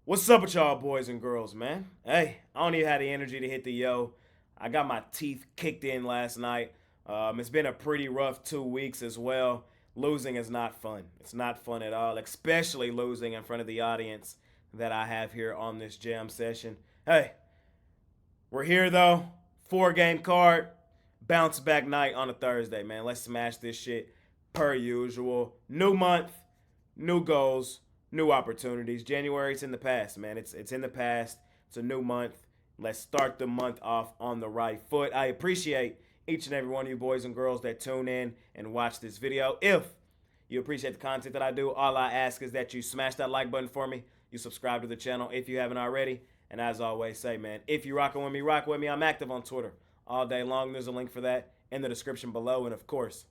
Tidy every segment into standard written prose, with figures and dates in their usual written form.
What's up with y'all boys and girls, man? Hey, I don't even have the energy to hit the yo. I got my teeth kicked in last night. It's been a pretty rough 2 weeks as well. Losing is not fun. It's not fun at all, especially losing in front of the audience that I have here on this jam session. Hey, we're here though. 4 game card. Bounce back night on a Thursday, man. Let's smash this shit per usual. New month, new goals, new opportunities. January's in the past, man. It's in the past. It's a new month. Let's start the month off on the right foot. I appreciate each and every one of you boys and girls that tune in and watch this video. If you appreciate the content that I do, all I ask is that you smash that like button for me. You subscribe to the channel if you haven't already. And as always say, man, if you're rocking with me, rock with me. I'm active on Twitter all day long. There's a link for that in the description below. And of course,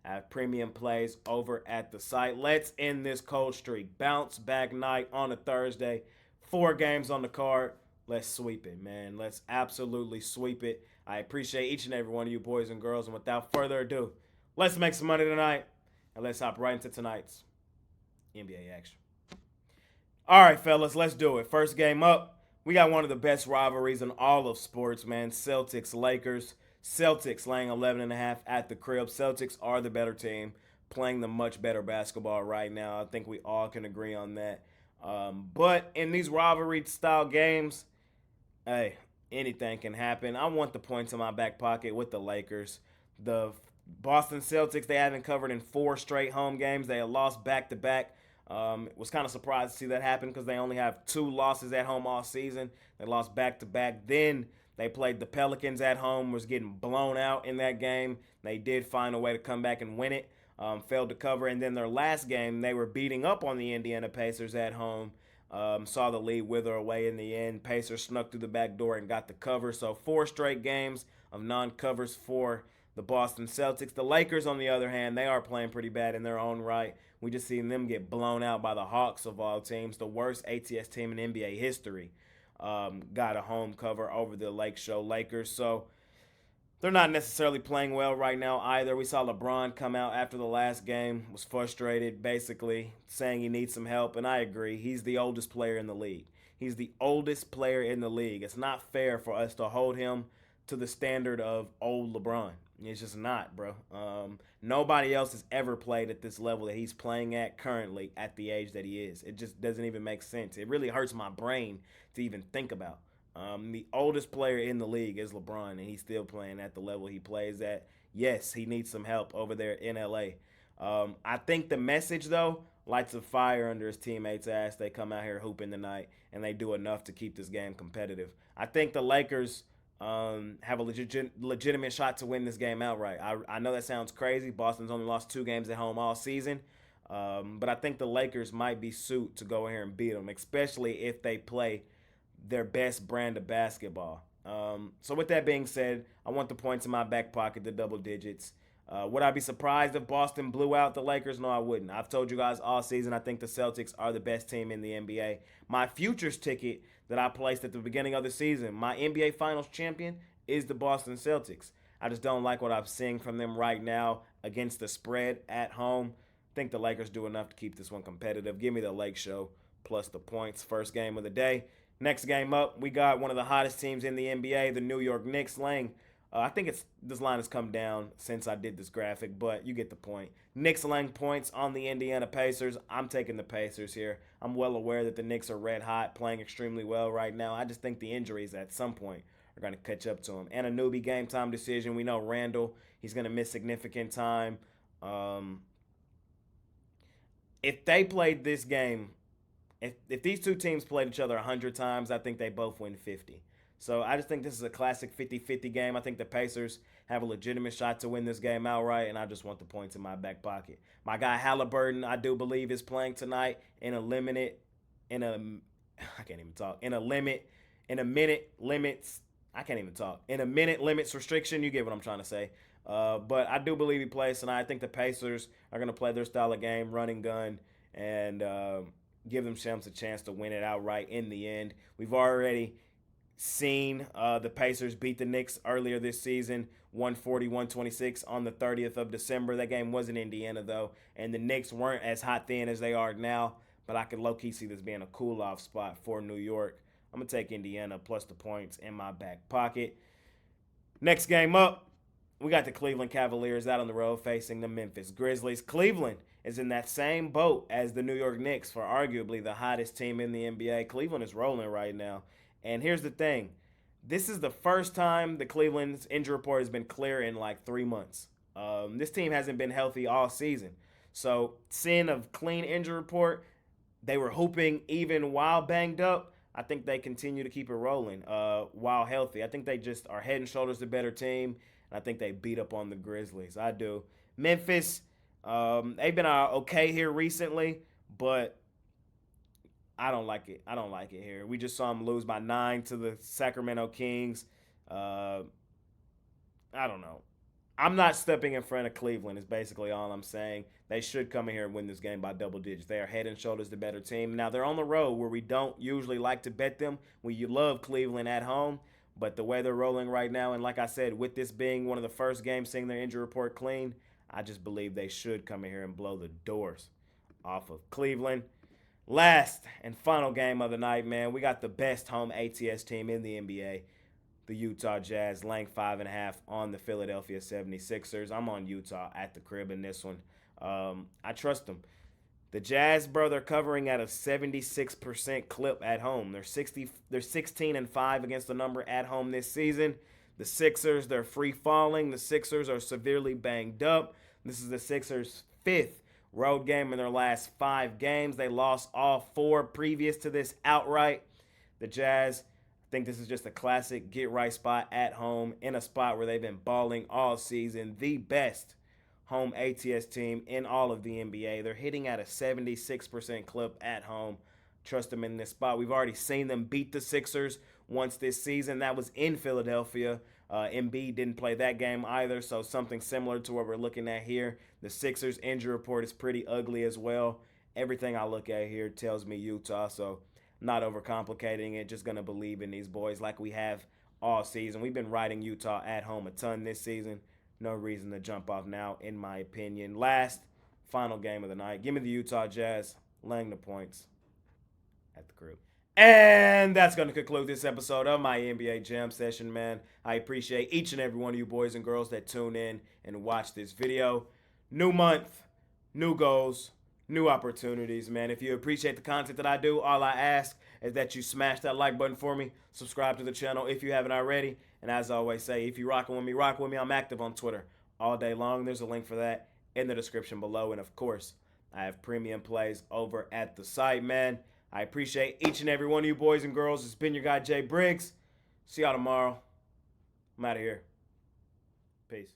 I have premium plays over at the site. Let's end this cold streak. Bounce back night on a Thursday. 4 games on the card. Let's sweep it, man. Let's absolutely sweep it. I appreciate each and every one of you boys and girls. And without further ado, let's make some money tonight. And let's hop right into tonight's NBA action. All right, fellas, let's do it. First game up. We got one of the best rivalries in all of sports, man. Celtics, Lakers. Celtics laying 11.5 at the crib. Celtics are the better team, playing the much better basketball right now. I think we all can agree on that. But in these rivalry-style games, hey, anything can happen. I want the points in my back pocket with the Lakers. The Boston Celtics, they haven't covered in 4 straight home games. They have lost back-to-back. Was kind of surprised to see that happen because they only have 2 losses at home all season. They lost back-to-back. Then they played the Pelicans at home, was getting blown out in that game. They did find a way to come back and win it. Failed to cover. And then their last game, they were beating up on the Indiana Pacers at home. Saw the lead wither away in the end. Pacers snuck through the back door and got the cover. So 4 straight games of non-covers for the Boston Celtics. The Lakers, on the other hand, they are playing pretty bad in their own right. We just seen them get blown out by the Hawks of all teams, the worst ATS team in NBA history. Got a home cover over the Lake Show Lakers. So they're not necessarily playing well right now either. We saw LeBron come out after the last game, was frustrated, basically saying he needs some help, and I agree. He's the oldest player in the league. He's the oldest player in the league. It's not fair for us to hold him to the standard of old LeBron. It's just not, bro. Nobody else has ever played at this level that he's playing at currently at the age that he is. It just doesn't even make sense. It really hurts my brain to even think about. The oldest player in the league is LeBron, and he's still playing at the level he plays at. Yes, he needs some help over there in LA. I think the message, though, lights a fire under his teammates' ass. They come out here hooping tonight, and they do enough to keep this game competitive. I think the Lakers have a legitimate shot to win this game outright. I know that sounds crazy. Boston's only lost 2 games at home all season. But I think the Lakers might be suited to go in here and beat them, especially if they play their best brand of basketball. So with that being said, I want the points in my back pocket, the double digits. Would I be surprised if Boston blew out the Lakers? No, I wouldn't. I've told you guys all season I think the Celtics are the best team in the NBA. My futures ticket that I placed at the beginning of the season, my NBA Finals champion, is the Boston Celtics. I just don't like what I'm seeing from them right now against the spread at home. I think the Lakers do enough to keep this one competitive. Give me the Lake Show plus the points. First game of the day. Next game up, we got one of the hottest teams in the NBA, the New York Knicks, laying. I think this line has come down since I did this graphic, but you get the point. Knicks laying points on the Indiana Pacers. I'm taking the Pacers here. I'm well aware that the Knicks are red hot, playing extremely well right now. I just think the injuries at some point are going to catch up to them. And a newbie game time decision. We know Randall, he's going to miss significant time. If they played this game, if these two teams played each other 100 times, I think they both win 50. So I just think this is a classic 50-50 game. I think the Pacers have a legitimate shot to win this game outright, and I just want the points in my back pocket. My guy Halliburton, I do believe, is playing tonight in a minute limits restriction. You get what I'm trying to say. But I do believe he plays tonight. I think the Pacers are going to play their style of game, run and gun, and give themselves a chance to win it outright in the end. We've already seen the Pacers beat the Knicks earlier this season, 140-126 on the 30th of December. That game was in Indiana, though, and the Knicks weren't as hot then as they are now. but I could low-key see this being a cool-off spot for New York. I'm going to take Indiana plus the points in my back pocket. Next game up, we got the Cleveland Cavaliers out on the road facing the Memphis Grizzlies. Cleveland is in that same boat as the New York Knicks for arguably the hottest team in the NBA. Cleveland is rolling right now. And here's the thing. This is the first time the Cleveland's injury report has been clear in like 3 months. This team hasn't been healthy all season. So seeing a clean injury report, they were hooping even while banged up. I think they continue to keep it rolling while healthy. I think they just are head and shoulders the better team. And I think they beat up on the Grizzlies. I do. Memphis, they've been okay here recently, but I don't like it. I don't like it here. We just saw them lose by 9 to the Sacramento Kings. I don't know. I'm not stepping in front of Cleveland is basically all I'm saying. They should come in here and win this game by double digits. They are head and shoulders the better team. Now, they're on the road where we don't usually like to bet them. You love Cleveland at home, but the way they're rolling right now, and like I said, with this being one of the first games seeing their injury report clean, I just believe they should come in here and blow the doors off of Cleveland. Last and final game of the night, man, we got the best home ATS team in the NBA. The Utah Jazz laying 5.5 on the Philadelphia 76ers. I'm on Utah at the crib in this one. I trust them. The Jazz, bro, they're covering at a 76% clip at home. They're 16-5 against the number at home this season. The Sixers, they're free falling. The Sixers are severely banged up. This is the Sixers' 5th road game in their last 5 games. They lost all 4 previous to this outright. The Jazz, I think this is just a classic get-right spot at home in a spot where they've been balling all season. The best home ATS team in all of the NBA. They're hitting at a 76% clip at home. Trust them in this spot. We've already seen them beat the Sixers once this season. That was in Philadelphia. Embiid didn't play that game either, so something similar to what we're looking at here. The Sixers injury report is pretty ugly as well. Everything I look at here tells me Utah, so I'm not overcomplicating it. Just going to believe in these boys like we have all season. We've been riding Utah at home a ton this season. No reason to jump off now, in my opinion. Last, final game of the night. Give me the Utah Jazz, laying the points at the crib. And that's going to conclude this episode of my NBA Jam Session, man. I appreciate each and every one of you boys and girls that tune in and watch this video. New month, new goals, new opportunities, man. If you appreciate the content that I do, all I ask is that you smash that like button for me. Subscribe to the channel if you haven't already. And as I always say, if you're rocking with me, rock with me. I'm active on Twitter all day long. There's a link for that in the description below. And, of course, I have premium plays over at the site, man. I appreciate each and every one of you boys and girls. It's been your guy, Jay Briggs. See y'all tomorrow. I'm out of here. Peace.